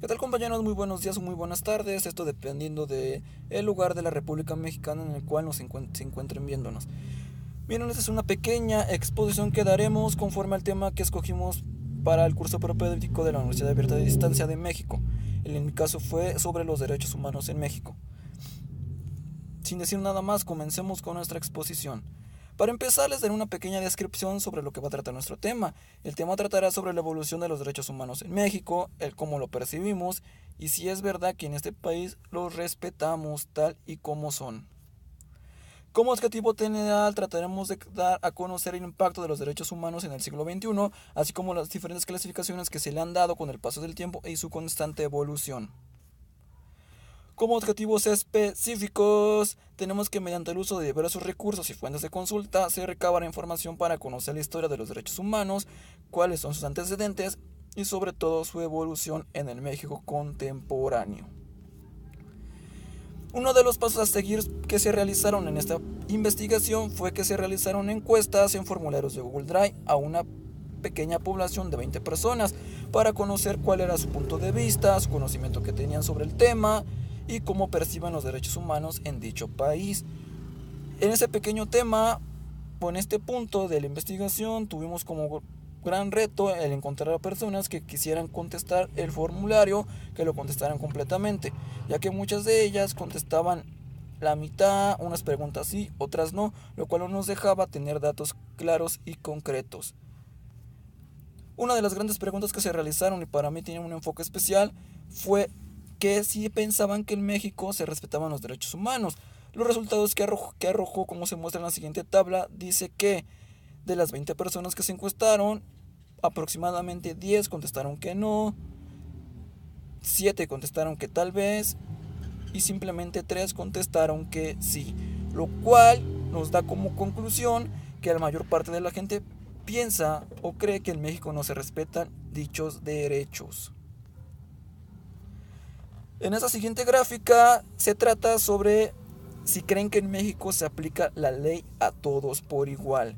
¿Qué tal, compañeros? Muy buenos días o muy buenas tardes, esto dependiendo de el lugar de la República Mexicana en el cual se encuentren viéndonos. Bien, esta es una pequeña exposición que daremos conforme al tema que escogimos para el curso propedéutico de la Universidad Abierta de Distancia de México. En mi caso fue sobre los derechos humanos en México. Sin decir nada más, comencemos con nuestra exposición. Para empezar, les daré una pequeña descripción sobre lo que va a tratar nuestro tema. El tema tratará sobre la evolución de los derechos humanos en México, el cómo lo percibimos y si es verdad que en este país los respetamos tal y como son. Como objetivo general trataremos de dar a conocer el impacto de los derechos humanos en el siglo XXI, así como las diferentes clasificaciones que se le han dado con el paso del tiempo y su constante evolución. Como objetivos específicos, tenemos que mediante el uso de diversos recursos y fuentes de consulta se recabará información para conocer la historia de los derechos humanos, cuáles son sus antecedentes y sobre todo su evolución en el México contemporáneo. Uno de los pasos a seguir que se realizaron en esta investigación fue que se realizaron encuestas en formularios de Google Drive a una pequeña población de 20 personas para conocer cuál era su punto de vista, su conocimiento que tenían sobre el tema y cómo perciben los derechos humanos en dicho país. En ese pequeño tema, o en este punto de la investigación, tuvimos como gran reto el encontrar a personas que quisieran contestar el formulario, que lo contestaran completamente, ya que muchas de ellas contestaban la mitad, unas preguntas sí, otras no, lo cual no nos dejaba tener datos claros y concretos. Una de las grandes preguntas que se realizaron y para mí tiene un enfoque especial fue que si pensaban que en México se respetaban los derechos humanos. Los resultados que arrojó, como se muestra en la siguiente tabla, dice que de las 20 personas que se encuestaron, aproximadamente 10 contestaron que no, 7 contestaron que tal vez y simplemente 3 contestaron que sí, lo cual nos da como conclusión que la mayor parte de la gente piensa o cree que en México no se respetan dichos derechos. En esta siguiente gráfica se trata sobre si creen que en México se aplica la ley a todos por igual,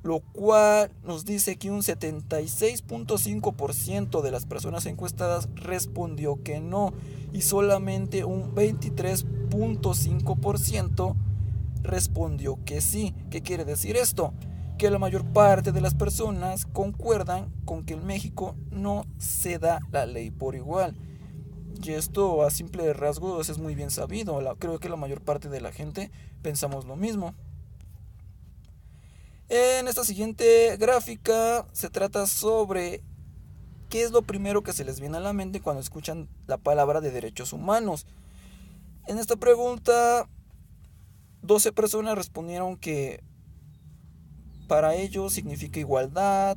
lo cual nos dice que un 76.5% de las personas encuestadas respondió que no y solamente un 23.5% respondió que sí. ¿Qué quiere decir esto? Que la mayor parte de las personas concuerdan con que en México no se da la ley por igual. Y esto a simple rasgos es muy bien sabido. Creo que la mayor parte de la gente pensamos lo mismo. En esta siguiente gráfica se trata sobre qué es lo primero que se les viene a la mente cuando escuchan la palabra de derechos humanos. En esta pregunta, 12 personas respondieron que para ellos significa igualdad.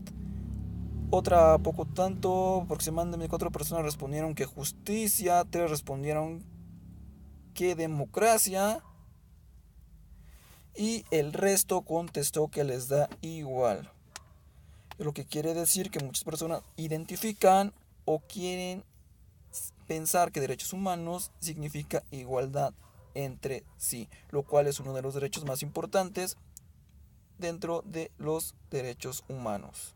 Otra poco tanto, aproximadamente 4 personas respondieron que justicia, 3 respondieron que democracia y el resto contestó que les da igual. Lo que quiere decir que muchas personas identifican o quieren pensar que derechos humanos significa igualdad entre sí, lo cual es uno de los derechos más importantes dentro de los derechos humanos.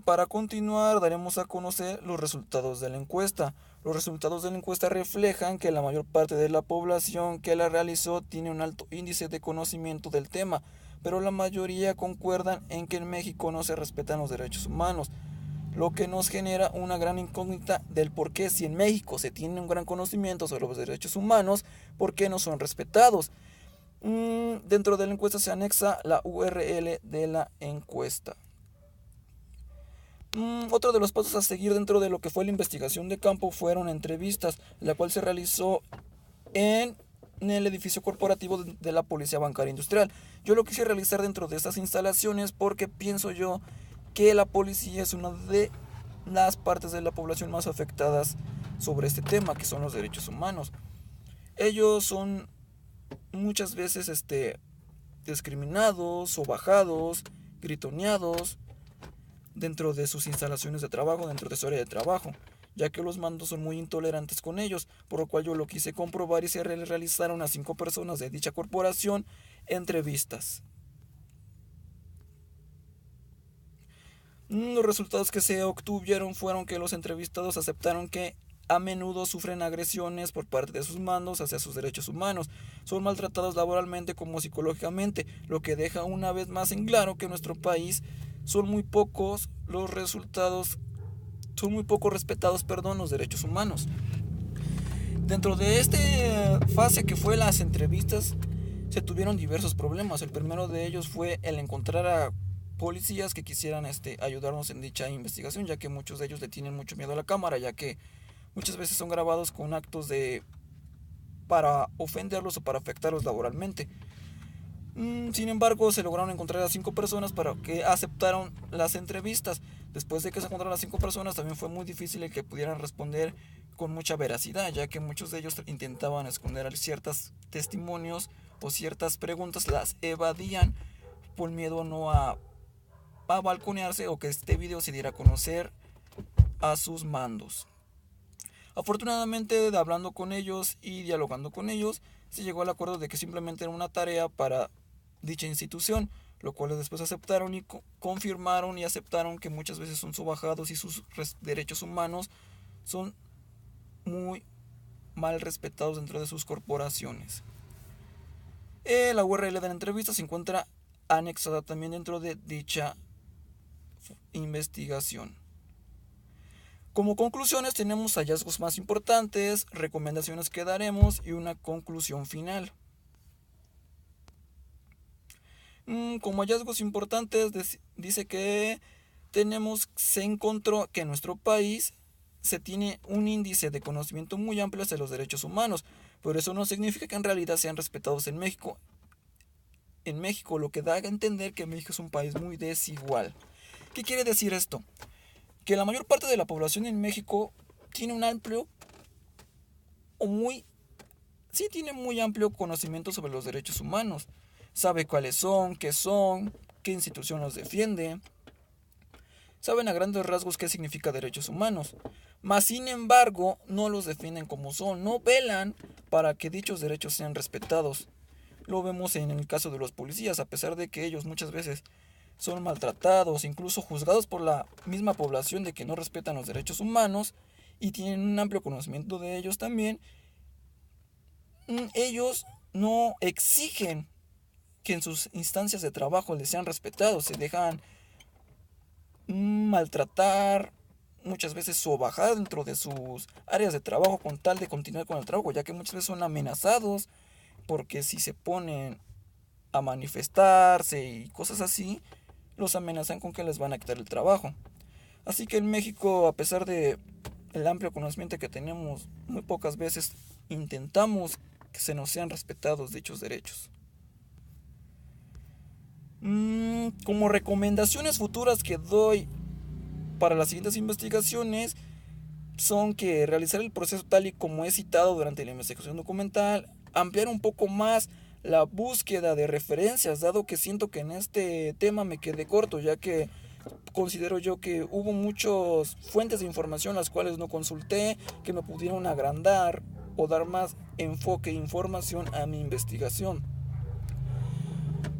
Para continuar, daremos a conocer los resultados de la encuesta. Los resultados de la encuesta reflejan que la mayor parte de la población que la realizó tiene un alto índice de conocimiento del tema, pero la mayoría concuerdan en que en México no se respetan los derechos humanos, lo que nos genera una gran incógnita del por qué si en México se tiene un gran conocimiento sobre los derechos humanos, por qué no son respetados. Dentro de la encuesta se anexa la URL de la encuesta. Otro de los pasos a seguir dentro de lo que fue la investigación de campo fueron entrevistas, la cual se realizó en el edificio corporativo de la Policía Bancaria Industrial. Yo lo quise realizar dentro de estas instalaciones porque pienso yo que la policía es una de las partes de la población más afectadas sobre este tema, que son los derechos humanos. Ellos son muchas veces discriminados, sobajados, gritoneados dentro de sus instalaciones de trabajo, dentro de su área de trabajo, ya que los mandos son muy intolerantes con ellos, por lo cual yo lo quise comprobar y se realizaron a 5 personas de dicha corporación entrevistas. Los resultados que se obtuvieron fueron que los entrevistados aceptaron que a menudo sufren agresiones por parte de sus mandos hacia sus derechos humanos. Son maltratados laboralmente como psicológicamente, lo que deja una vez más en claro que en nuestro país son muy pocos los resultados, son muy poco respetados, los derechos humanos. Dentro de esta fase que fue las entrevistas, se tuvieron diversos problemas. El primero de ellos fue el encontrar a policías que quisieran ayudarnos en dicha investigación, ya que muchos de ellos le tienen mucho miedo a la cámara, ya que muchas veces son grabados con actos para ofenderlos o para afectarlos laboralmente. Sin embargo, se lograron encontrar a 5 personas para que aceptaron las entrevistas. Después de que se encontraron las 5 personas, también fue muy difícil el que pudieran responder con mucha veracidad, ya que muchos de ellos intentaban esconder ciertos testimonios o ciertas preguntas, las evadían por miedo no a balconearse o que este video se diera a conocer a sus mandos. Afortunadamente, hablando con ellos y dialogando con ellos, se llegó al acuerdo de que simplemente era una tarea para dicha institución, lo cual después aceptaron y confirmaron y aceptaron que muchas veces son sobajados y sus derechos humanos son muy mal respetados dentro de sus corporaciones. La URL de la entrevista se encuentra anexada también dentro de dicha investigación. Como conclusiones tenemos hallazgos más importantes, recomendaciones que daremos y una conclusión final. Como hallazgos importantes dice que se encontró que en nuestro país se tiene un índice de conocimiento muy amplio hacia los derechos humanos, pero eso no significa que en realidad sean respetados en México. En México, lo que da a entender que México es un país muy desigual. ¿Qué quiere decir esto? Que la mayor parte de la población en México tiene un amplio tiene muy amplio conocimiento sobre los derechos humanos. Sabe cuáles son, qué institución los defiende. Saben a grandes rasgos qué significa derechos humanos. Mas sin embargo, no los defienden como son, no velan para que dichos derechos sean respetados. Lo vemos en el caso de los policías, a pesar de que ellos muchas veces son maltratados, incluso juzgados por la misma población de que no respetan los derechos humanos y tienen un amplio conocimiento de ellos también. Ellos no exigen que en sus instancias de trabajo les sean respetados, se dejan maltratar, muchas veces sobajar dentro de sus áreas de trabajo con tal de continuar con el trabajo, ya que muchas veces son amenazados porque si se ponen a manifestarse y cosas así, los amenazan con que les van a quitar el trabajo. Así que en México, a pesar de el amplio conocimiento que tenemos, muy pocas veces intentamos que se nos sean respetados dichos derechos. Como recomendaciones futuras que doy para las siguientes investigaciones son que realizar el proceso tal y como he citado durante la investigación documental, ampliar un poco más la búsqueda de referencias, dado que siento que en este tema me quedé corto, ya que considero yo que hubo muchas fuentes de información las cuales no consulté, que me pudieron agrandar o dar más enfoque e información a mi investigación,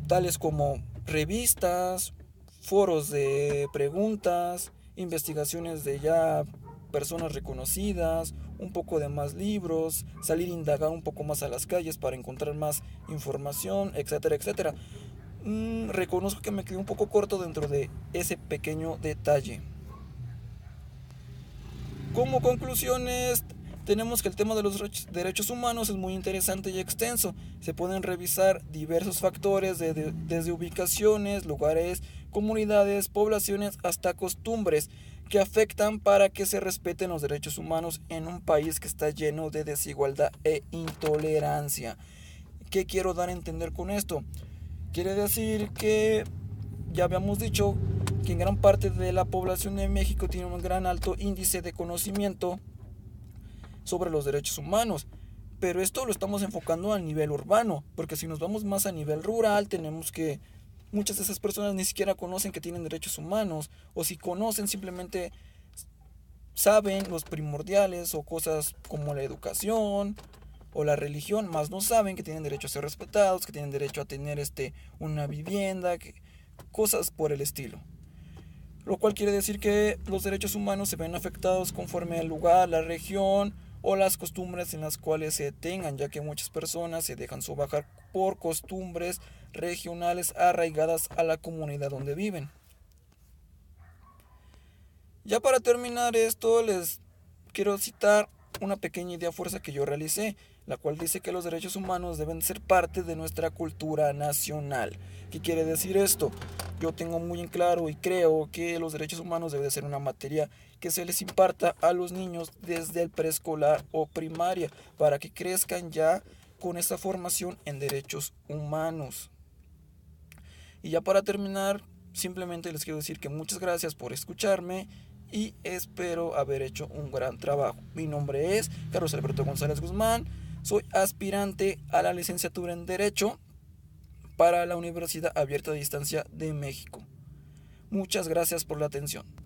tales como revistas, foros de preguntas, investigaciones de ya personas reconocidas, un poco de más libros, salir a indagar un poco más a las calles para encontrar más información, etcétera, etcétera. Reconozco que me quedé un poco corto dentro de ese pequeño detalle. Como conclusiones, tenemos que el tema de los derechos humanos es muy interesante y extenso. Se pueden revisar diversos factores desde ubicaciones, lugares, comunidades, poblaciones hasta costumbres que afectan para que se respeten los derechos humanos en un país que está lleno de desigualdad e intolerancia. ¿Qué quiero dar a entender con esto? Quiere decir que ya habíamos dicho que en gran parte de la población de México tiene un gran alto índice de conocimiento sobre los derechos humanos, pero esto lo estamos enfocando a nivel urbano, porque si nos vamos más a nivel rural tenemos que muchas de esas personas ni siquiera conocen que tienen derechos humanos, o si conocen simplemente saben los primordiales o cosas como la educación o la religión, más no saben que tienen derecho a ser respetados, que tienen derecho a tener una vivienda, cosas por el estilo. lo cual quiere decir que los derechos humanos se ven afectados conforme al lugar, la región o las costumbres en las cuales se tengan, ya que muchas personas se dejan sobajar por costumbres regionales arraigadas a la comunidad donde viven. Ya para terminar esto, les quiero citar una pequeña idea fuerza que yo realicé, la cual dice que los derechos humanos deben ser parte de nuestra cultura nacional. ¿Qué quiere decir esto? Yo tengo muy en claro y creo que los derechos humanos deben ser una materia que se les imparta a los niños desde el preescolar o primaria para que crezcan ya con esta formación en derechos humanos. Y ya para terminar, simplemente les quiero decir que muchas gracias por escucharme y espero haber hecho un gran trabajo. Mi nombre es Carlos Alberto González Guzmán, soy aspirante a la licenciatura en Derecho para la Universidad Abierta a Distancia de México. Muchas gracias por la atención.